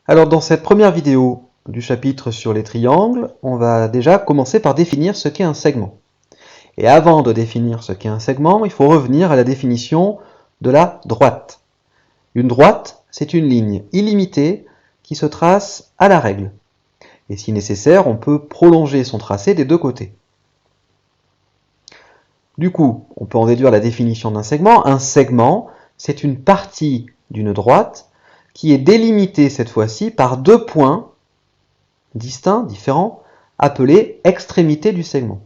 Alors dans cette première vidéo du chapitre sur les triangles, on va déjà commencer par définir ce qu'est un segment. Et avant de définir ce qu'est un segment, il faut revenir à la définition de la droite. Une droite, c'est une ligne illimitée qui se trace à la règle. Et si nécessaire, on peut prolonger son tracé des deux côtés. Du coup, on peut en déduire la définition d'un segment. Un segment, c'est une partie d'une droite qui est délimitée cette fois-ci par deux points distincts, différents, appelés extrémités du segment.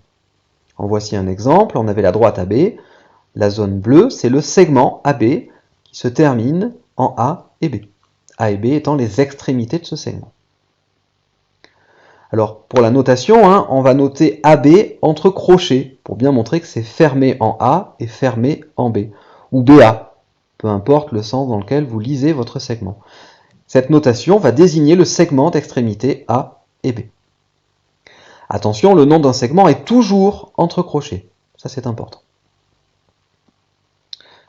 En voici un exemple. On avait la droite AB. La zone bleue, c'est le segment AB qui se termine en A et B. A et B étant les extrémités de ce segment. Alors, pour la notation, on va noter AB entre crochets, pour bien montrer que c'est fermé en A et fermé en B, ou BA, peu importe le sens dans lequel vous lisez votre segment. Cette notation va désigner le segment d'extrémité A et B. Attention, le nom d'un segment est toujours entre crochets, ça c'est important.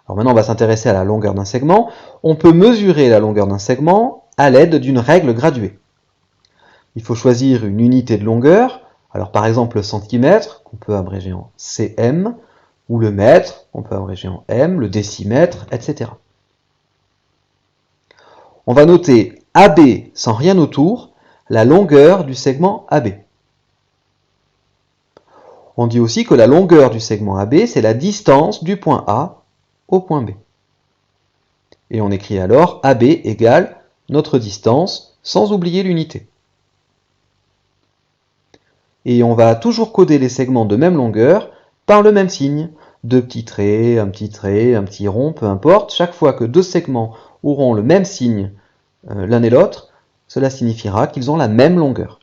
Alors maintenant, on va s'intéresser à la longueur d'un segment. On peut mesurer la longueur d'un segment à l'aide d'une règle graduée. Il faut choisir une unité de longueur, alors par exemple le centimètre, qu'on peut abréger en cm, ou le mètre, qu'on peut abréger en m, le décimètre, etc. On va noter AB sans rien autour, la longueur du segment AB. On dit aussi que la longueur du segment AB, c'est la distance du point A au point B. Et on écrit alors AB égale notre distance, sans oublier l'unité. Et on va toujours coder les segments de même longueur par le même signe. Deux petits traits, un petit rond, peu importe. Chaque fois que deux segments auront le même signe l'un et l'autre, cela signifiera qu'ils ont la même longueur.